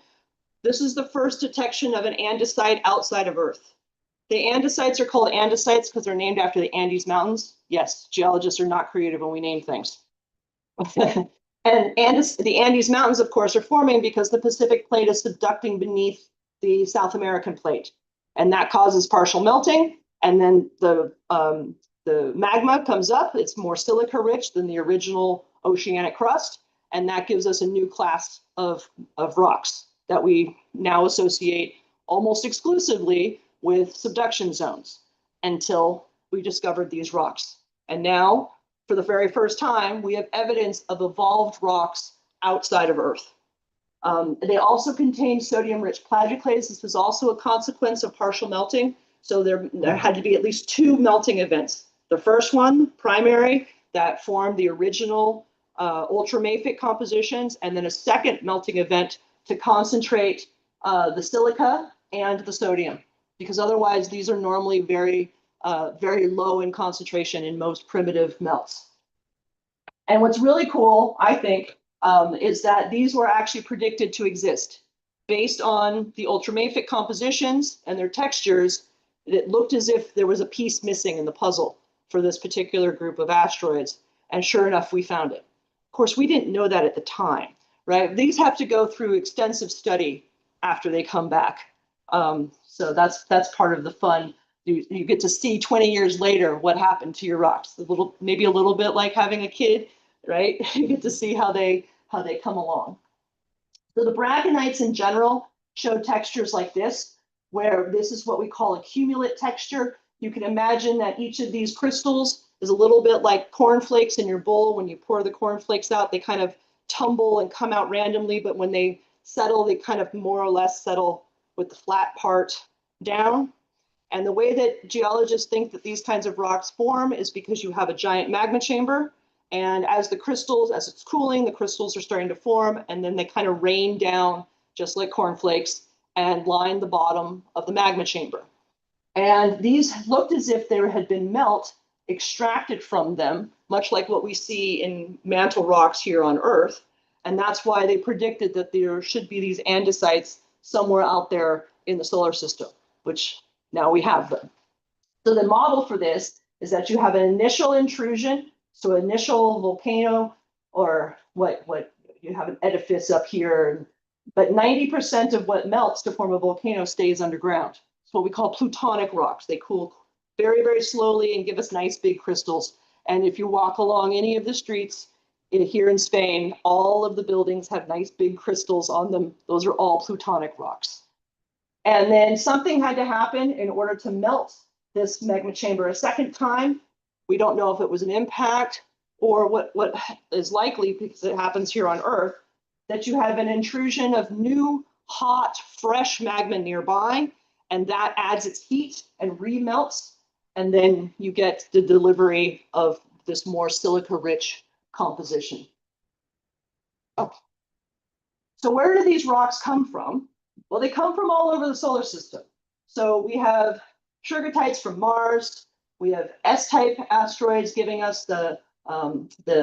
This is the first detection of an andesite outside of Earth. The andesites are called andesites because they're named after the Andes Mountains. Yes, geologists are not creative when we name things. And the Andes Mountains, of course, are forming because the Pacific plate is subducting beneath the South American plate. And that causes partial melting. And then the magma comes up. It's more silica rich than the original oceanic crust. And that gives us a new class of rocks that we now associate almost exclusively with subduction zones until we discovered these rocks. And now, for the very first time, we have evidence of evolved rocks outside of Earth. They also contain sodium-rich plagioclase. This is also a consequence of partial melting. So there had to be at least 2 melting events. The first one, primary, that formed the original ultramafic compositions, and then a second melting event to concentrate the silica and the sodium, because otherwise these are normally very low in concentration in most primitive melts. And what's really cool, I think, is that these were actually predicted to exist based on the ultramafic compositions and their textures. It looked as if there was a piece missing in the puzzle for this particular group of asteroids. And sure enough, we found it. Of course, we didn't know that at the time, right? These have to go through extensive study after they come back. So that's part of the fun. You get to see 20 years later what happened to your rocks. Maybe a little bit like having a kid, right? You get to see how they come along. So the braconites in general show textures like this, where this is what we call a cumulate texture. You can imagine that each of these crystals is a little bit like cornflakes in your bowl. When you pour the cornflakes out, they kind of tumble and come out randomly, but when they settle, they kind of more or less settle with the flat part down. And the way that geologists think that these kinds of rocks form is because you have a giant magma chamber, and as it's cooling, the crystals are starting to form, and then they kind of rain down just like cornflakes and line the bottom of the magma chamber. And these looked as if there had been melt extracted from them, much like what we see in mantle rocks here on Earth. And that's why they predicted that there should be these andesites somewhere out there in the solar system, which now we have them. So the model for this is that you have an initial intrusion, so initial volcano, or what you have an edifice up here, but 90% of what melts to form a volcano stays underground. It's what we call plutonic rocks. They cool very, very slowly and give us nice big crystals. And if you walk along any of the streets here in Spain, all of the buildings have nice big crystals on them. Those are all plutonic rocks. And then something had to happen in order to melt this magma chamber a second time. We don't know if it was an impact or what is likely, because it happens here on Earth, that you have an intrusion of new, hot, fresh magma nearby, and that adds its heat and remelts, and then you get the delivery of this more silica-rich composition. Okay. So where do these rocks come from? Well, they come from all over the solar system. So we have shergottites from Mars. We have S-type asteroids giving us the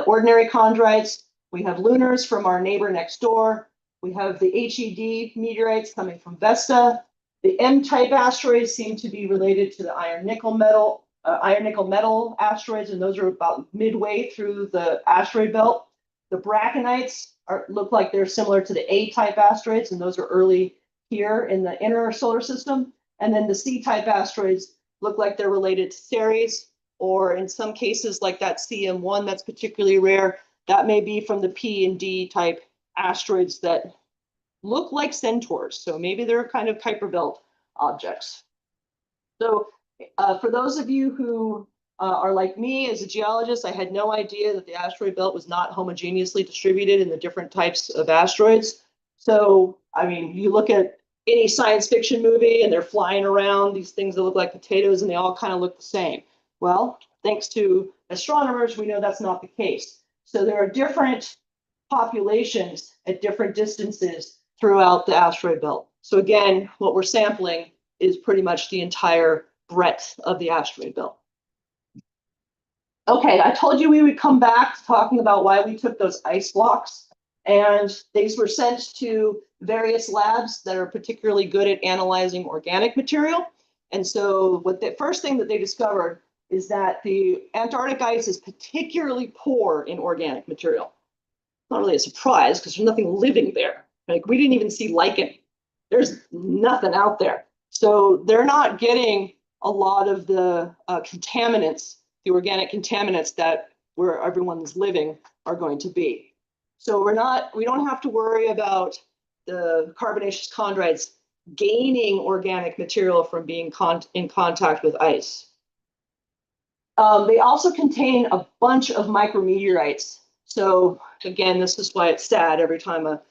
ordinary chondrites. We have lunars from our neighbor next door. We have the HED meteorites coming from Vesta. The M-type asteroids seem to be related to the iron-nickel metal asteroids, and those are about midway through the asteroid belt. The braconites look like they're similar to the A-type asteroids, and those are early here in the inner solar system. And then the C-type asteroids look like they're related to Ceres, or in some cases like that CM1 that's particularly rare, that may be from the P and D type asteroids that look like centaurs. So maybe they're kind of Kuiper belt objects. So for those of you who are like me as a geologist, I had no idea that the asteroid belt was not homogeneously distributed in the different types of asteroids. So, I mean, you look at any science fiction movie and they're flying around these things that look like potatoes and they all kind of look the same. Well, thanks to astronomers, we know that's not the case. So there are different populations at different distances throughout the asteroid belt. So again, what we're sampling is pretty much the entire breadth of the asteroid belt. Okay, I told you we would come back to talking about why we took those ice blocks, and these were sent to various labs that are particularly good at analyzing organic material. And so what the first thing that they discovered is that the Antarctic ice is particularly poor in organic material. Not really a surprise because there's nothing living there. Like, we didn't even see lichen. There's nothing out there. So they're not getting a lot of the contaminants, the organic contaminants that where everyone is living are going to be. So we don't have to worry about the carbonaceous chondrites gaining organic material from being in contact with ice. They also contain a bunch of micrometeorites. So again, this is why it's sad every time a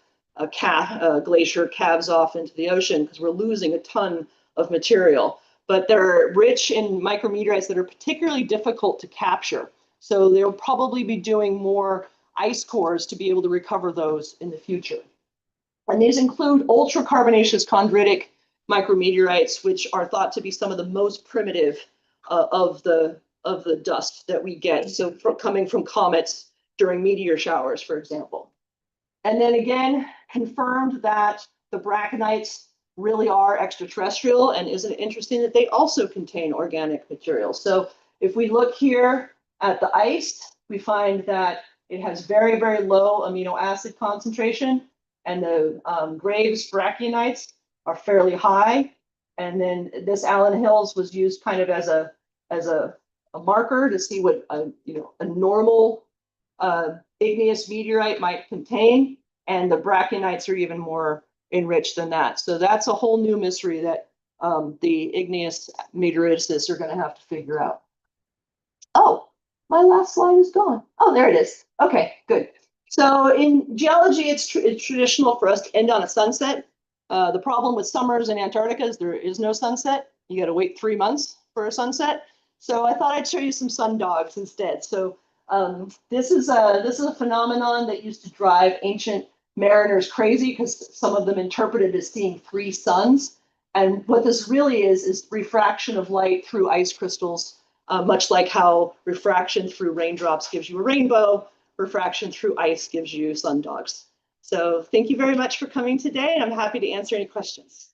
glacier calves off into the ocean, because we're losing a ton of material. But they're rich in micrometeorites that are particularly difficult to capture. So they'll probably be doing more ice cores to be able to recover those in the future. And these include ultracarbonaceous chondritic micrometeorites, which are thought to be some of the most primitive of the dust that we get. So coming from comets during meteor showers, for example. And then again, confirmed that the braconites really are extraterrestrial, and isn't it interesting that they also contain organic material? So if we look here at the ice, we find that it has very, very low amino acid concentration, and the Graves brachionites are fairly high. And then this Allen Hills was used kind of as a marker to see what a normal igneous meteorite might contain, and the brachionites are even more enriched than that. So that's a whole new mystery that the igneous meteoriticists are going to have to figure out. Oh, my last slide is gone. Oh, there it is. Okay, good. So in geology, it's traditional for us to end on a sunset. The problem with summers in Antarctica is there is no sunset. You got to wait 3 months for a sunset. So I thought I'd show you some sundogs instead. So this is a phenomenon that used to drive ancient mariners crazy, because some of them interpreted as seeing 3 suns. And what this really is refraction of light through ice crystals, much like how refraction through raindrops gives you a rainbow, refraction through ice gives you sundogs. So thank you very much for coming today, and I'm happy to answer any questions.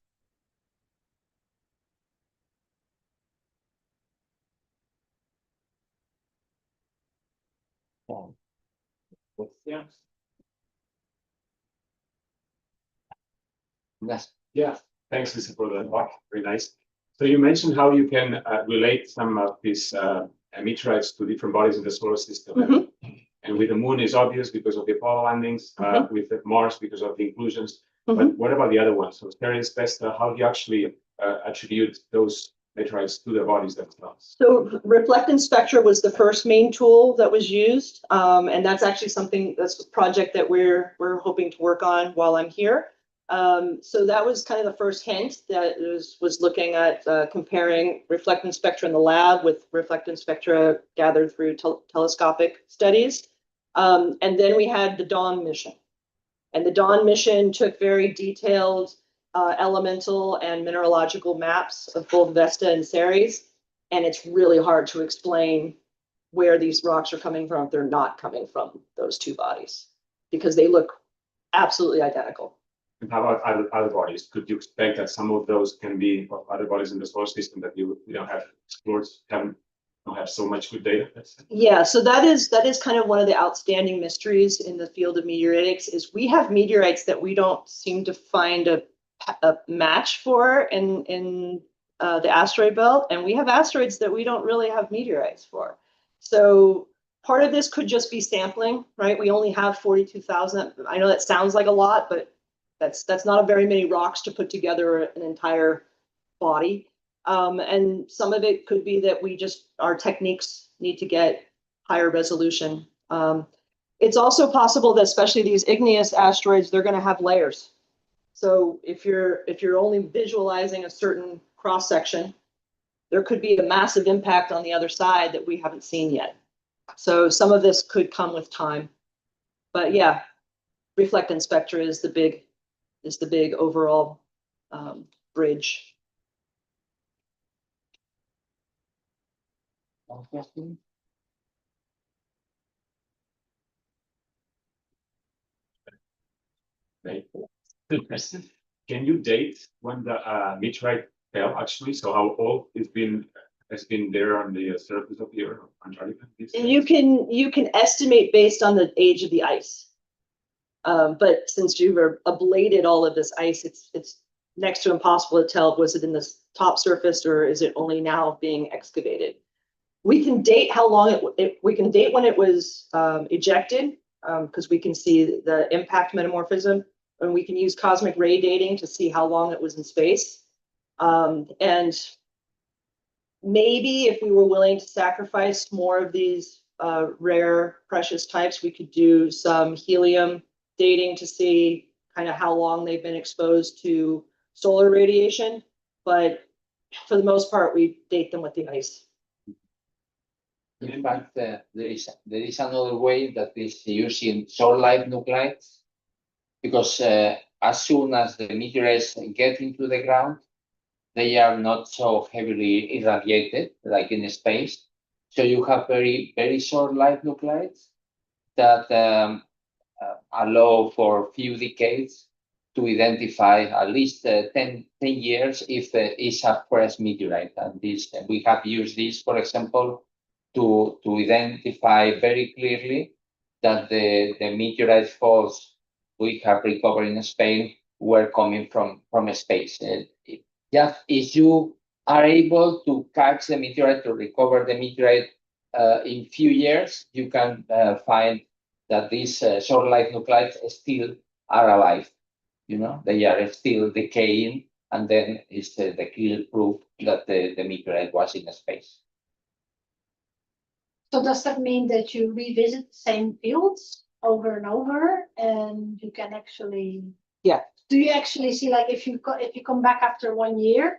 Yeah. Yes. Yeah. Thanks, Lisa, for the talk. Very nice. So you mentioned how you can relate some of these meteorites to different bodies in the solar system. Mm-hmm. And with the moon is obvious because of the Apollo landings, Mm-hmm. with Mars because of the inclusions. Mm-hmm. But what about the other ones? So Terence, how do you actually attribute those meteorites to the bodies themselves? So reflectance spectra was the first main tool that was used, and that's actually that's a project that we're hoping to work on while I'm here. So that was kind of the first hint that was looking at comparing reflectance spectra in the lab with reflectance spectra gathered through telescopic studies. And then we had the Dawn mission. And the Dawn mission took very detailed elemental and mineralogical maps of both Vesta and Ceres. And it's really hard to explain where these rocks are coming from if they're not coming from those 2 bodies, because they look absolutely identical. And how about other bodies? Could you expect that some of those can be of other bodies in the solar system that you don't have explored, don't have so much good data? Yeah, so that is kind of one of the outstanding mysteries in the field of meteoritics, is we have meteorites that we don't seem to find a match for in the asteroid belt, and we have asteroids that we don't really have meteorites for. So part of this could just be sampling, right? We only have 42,000. I know that sounds like a lot, but that's not very many rocks to put together an entire body. And some of it could be that our techniques need to get higher resolution. It's also possible that especially these igneous asteroids, they're going to have layers. So if you're only visualizing a certain cross section, there could be a massive impact on the other side that we haven't seen yet. So some of this could come with time. But yeah, reflectance spectra is the big overall bridge. Good question. Can you date when the meteorite fell, actually? So how old has been there on the surface of the Earth, Antarctica? You can estimate based on the age of the ice. But since you've ablated all of this ice, it's next to impossible to tell, was it in the top surface or is it only now being excavated? We can date how long we can date when it was ejected, because we can see the impact metamorphism, and we can use cosmic ray dating to see how long it was in space. And maybe if we were willing to sacrifice more of these rare precious types, we could do some helium dating to see kind of how long they've been exposed to solar radiation. But for the most part, we date them with the ice. In fact, there is another way that is using short-lived nuclides, because as soon as the meteorites get into the ground, they are not so heavily irradiated like in space. So you have very short-lived nuclides that allow for few decades to identify at least 10 years if it's a fresh meteorite. And this we have used this, for example, to identify very clearly that the meteorite falls we have recovered in Spain were coming from space. Just if you are able to catch the meteorite, to recover the meteorite in few years, you can find that these short-lived nuclides still are alive. You know, they are still decaying, and then it's the clear proof that the meteorite was in space. So does that mean that you revisit the same fields over and over, and you can actually? Yeah. Do you actually see, like, if you come back after 1 year,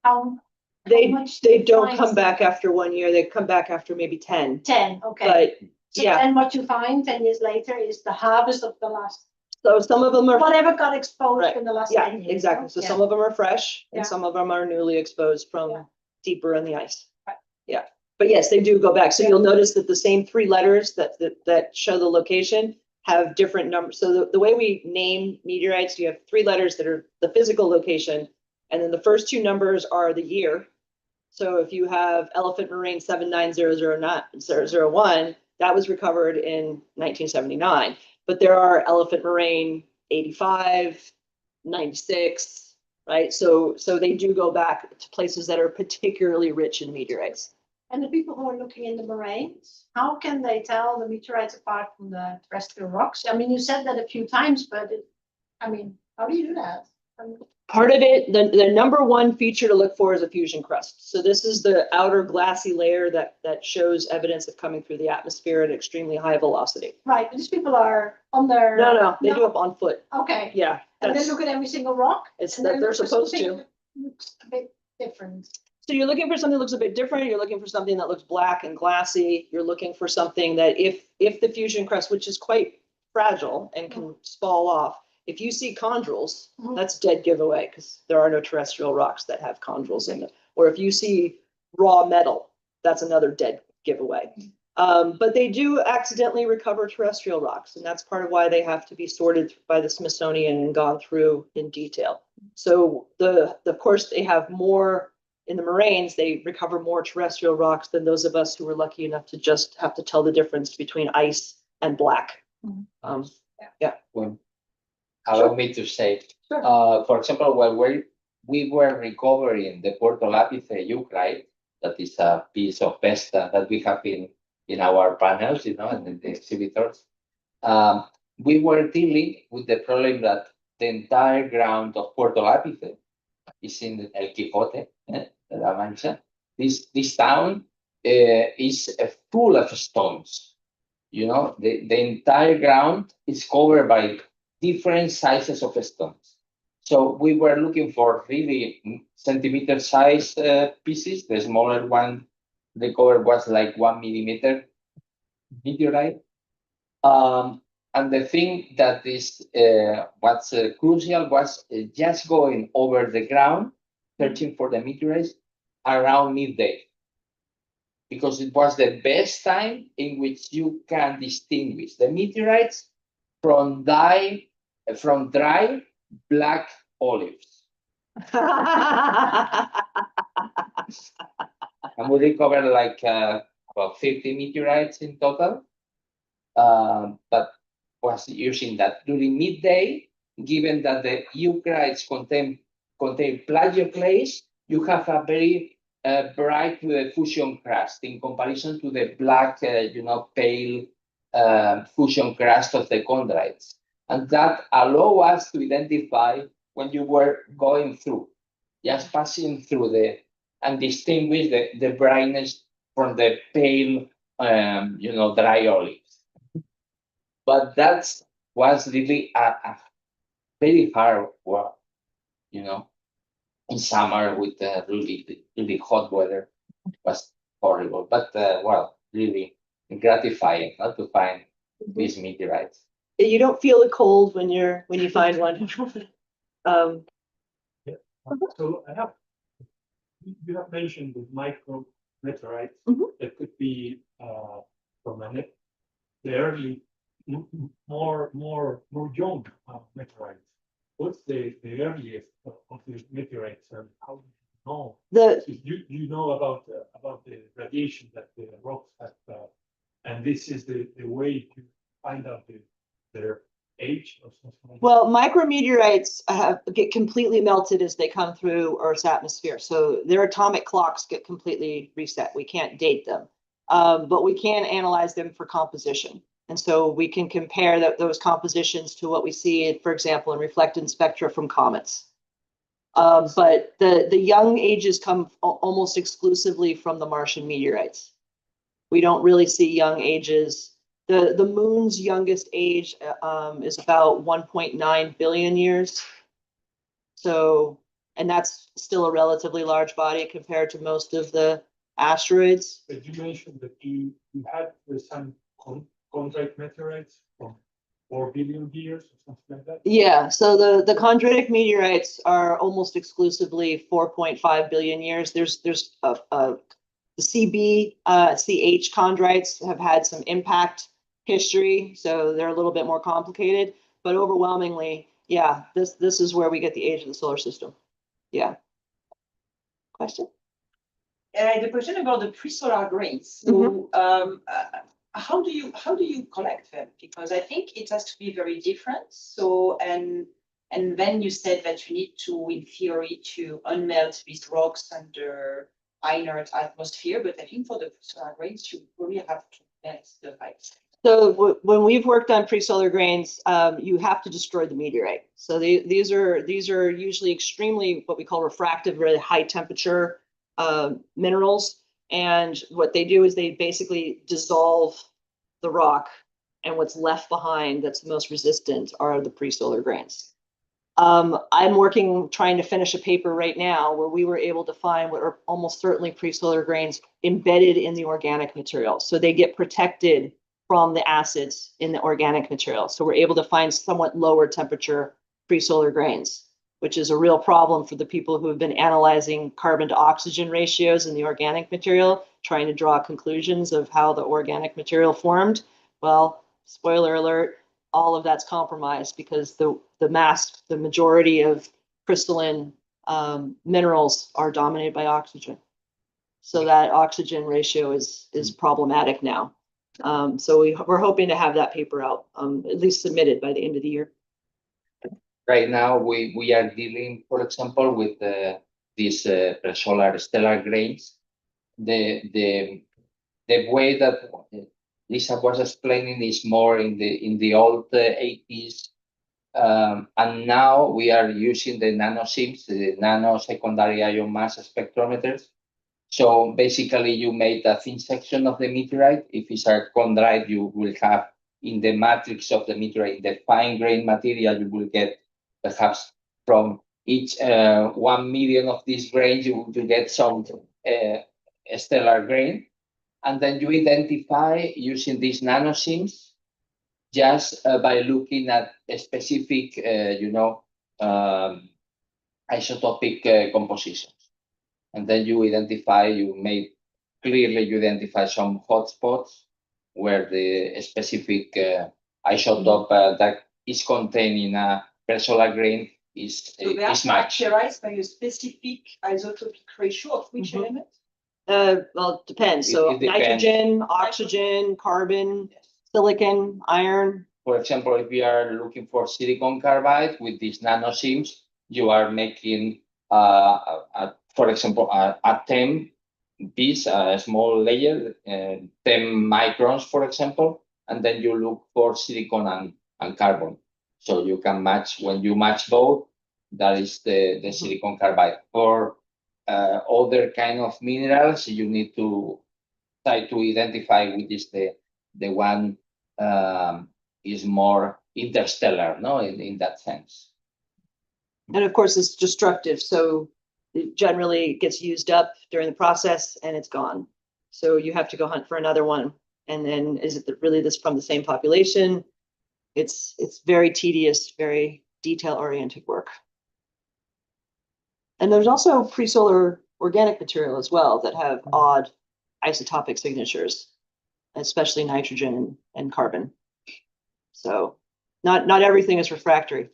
how much They you don't find? come back after 1 year. They come back after maybe 10. 10, okay. But So yeah, then what you find 10 years later is the harvest of the last, so some of them are whatever got exposed Right. in the last yeah, 10 years. exactly. So Yeah. some of them are fresh, and Yeah. some of them are newly exposed from Yeah. deeper in the ice. Right. Yeah, but yes, they do go back. So Yeah. you'll notice that the same 3 letters that show the location have different numbers. So the way we name meteorites, you have 3 letters that are the physical location, and then the first 2 numbers are the year. So if you have Elephant Moraine 79001, that was recovered in 1979. But there are Elephant Moraine 85, 96, right? So they do go back to places that are particularly rich in meteorites. And the people who are looking in the moraines, how can they tell the meteorites apart from the terrestrial rocks? I mean, you said that a few times, but how do you do that? Part of it, the number one feature to look for is a fusion crust. So this is the outer glassy layer that shows evidence of coming through the atmosphere at extremely high velocity. Right, but these people are on their. No, they do it on foot. Okay. Yeah, And they look at every single rock? it's and that they they're look for supposed something to. that looks a bit different. So you're looking for something that looks a bit different. You're looking for something that looks black and glassy. You're looking for something that if the fusion crust, which is quite fragile and can fall off, if you see chondrules, Mhm. that's dead giveaway, because there are no terrestrial rocks that have chondrules in them. Or if you see raw metal, that's another dead giveaway. But they do accidentally recover terrestrial rocks, and that's part of why they have to be sorted by the Smithsonian and gone through in detail. So of course they have more in the moraines. They recover more terrestrial rocks than those of us who were lucky enough to just have to tell the difference between ice and black. Mhm. Well, allow me to say, Sure. for example, when we were recovering the Puerto Lápice euclide, that is a piece of pesta that we have in our panels, you know, and in the exhibitors, we were dealing with the problem that the entire ground of Puerto Lápice is in El Quijote, La Mancha. This town is full of stones. You know, the entire ground is covered by different sizes of stones. So we were looking for really centimeter size pieces. The smaller one, the cover was like 1 millimeter meteorite. And the thing that is what's crucial was just going over the ground, searching for the meteorites around midday, because it was the best time in which you can distinguish the meteorites from dry black olives. And we recovered like about 50 meteorites in total. But was using that during midday, given that the euclides contain plagioclase, you have a very bright fusion crust in comparison to the black, pale fusion crust of the chondrites. And that allow us to identify when you were going through, just passing through and distinguish the brightness from the pale, dry olives. But that was really a very hard work, you know, in summer with really hot weather. Was horrible, but well, really gratifying not to find these meteorites. You don't feel the cold when you find one. So I have, you have mentioned the micro meteorites Mhm. that could be from the early, more young meteorites. What's the earliest of the meteorites, and how do you know? You know about the radiation that the rocks have, and this is the way to find out their age or something like that? Well, micrometeorites get completely melted as they come through Earth's atmosphere. So their atomic clocks get completely reset. We can't date them, but we can analyze them for composition. And so we can compare those compositions to what we see, for example, in reflected spectra from comets. But the young ages come almost exclusively from the Martian meteorites. We don't really see young ages. The moon's youngest age is about 1.9 billion years. So, and that's still a relatively large body compared to most of the asteroids. But you mentioned that you had some chondrite meteorites from 4 billion years or something like that? Yeah, so the chondritic meteorites are almost exclusively 4.5 billion years. There's the CB, CH chondrites have had some impact history, so they're a little bit more complicated, but overwhelmingly, yeah, this is where we get the age of the solar system. Yeah. Question? The question about the pre-solar grains. So, how do you collect them? Because I think it has to be very different. So, and then you said that you need to, in theory, to unmelt these rocks under inert atmosphere. But I think for the pre-solar grains, you probably have to melt the ice. So when we've worked on pre-solar grains, you have to destroy the meteorite. So these are usually extremely what we call refractive, really high temperature minerals. And what they do is they basically dissolve the rock, and what's left behind that's the most resistant are the pre-solar grains. I'm trying to finish a paper right now where we were able to find what are almost certainly pre-solar grains embedded in the organic material. So they get protected from the acids in the organic material. So we're able to find somewhat lower temperature pre-solar grains, which is a real problem for the people who have been analyzing carbon to oxygen ratios in the organic material, trying to draw conclusions of how the organic material formed. Well, spoiler alert, all of that's compromised because the majority of crystalline minerals are dominated by oxygen. So that oxygen ratio is problematic now. So we're hoping to have that paper out, at least submitted by the end of the year. Right now, we are dealing, for example, with these presolar stellar grains. The way that Lisa was explaining is more in the old 80s, and now we are using the nanosims, the nanosecondary ion mass spectrometers. So basically, you made a thin section of the meteorite. If it's a chondrite, you will have in the matrix of the meteorite, the fine grain material, you will get perhaps from each 1 million of these grains, you will get some stellar grain. And then you identify using these nanosims just by looking at a specific, isotopic compositions. And then you identify some hotspots where the specific isotope that is contained in a presolar grain is matched. Characterized by a specific isotopic ratio of which element? Well, it depends. So It depends. nitrogen, oxygen, carbon, silicon, iron. For example, if you are looking for silicon carbide with these nanosims, you are making, for example, a 10 piece, a small layer, 10 microns, for example, and then you look for silicon and carbon. So you can match, when you match both, that is the silicon carbide. For other kind of minerals, you need to try to identify which is the one is more interstellar, no, in that sense. And of course, it's destructive. So it generally gets used up during the process and it's gone. So you have to go hunt for another one. And then is it really this from the same population? It's very tedious, very detail-oriented work. And there's also pre-solar organic material as well that have odd isotopic signatures, especially nitrogen and carbon. So not everything is refractory.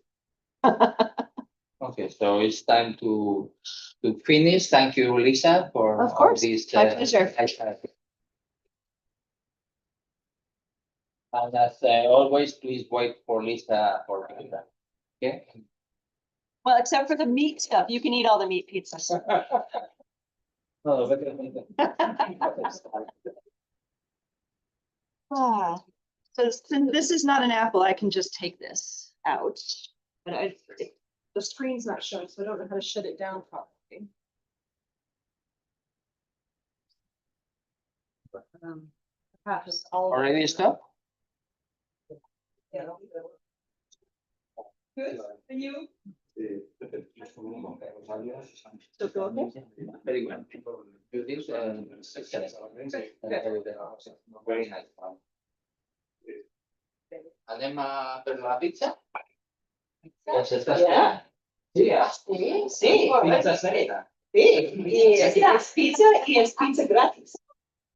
Okay, so it's time to finish. Thank you, Lysa, for Of course, all this. my pleasure. And as always, please wait for Lysa for pizza. Okay. Well, except for the meat stuff, you can eat all the meat pizza. Ah, so since this is not an apple, I can just take this out. But the screen's not showing, so I don't know how to shut it down properly. Perhaps all. Already stop? Good, and you? So go ahead. Very well. Do this very nice. Andiamo per la pizza? Yeah. Yeah. Sí, sí. Pizza serena. Sí, y es pizza y es pizza gratis.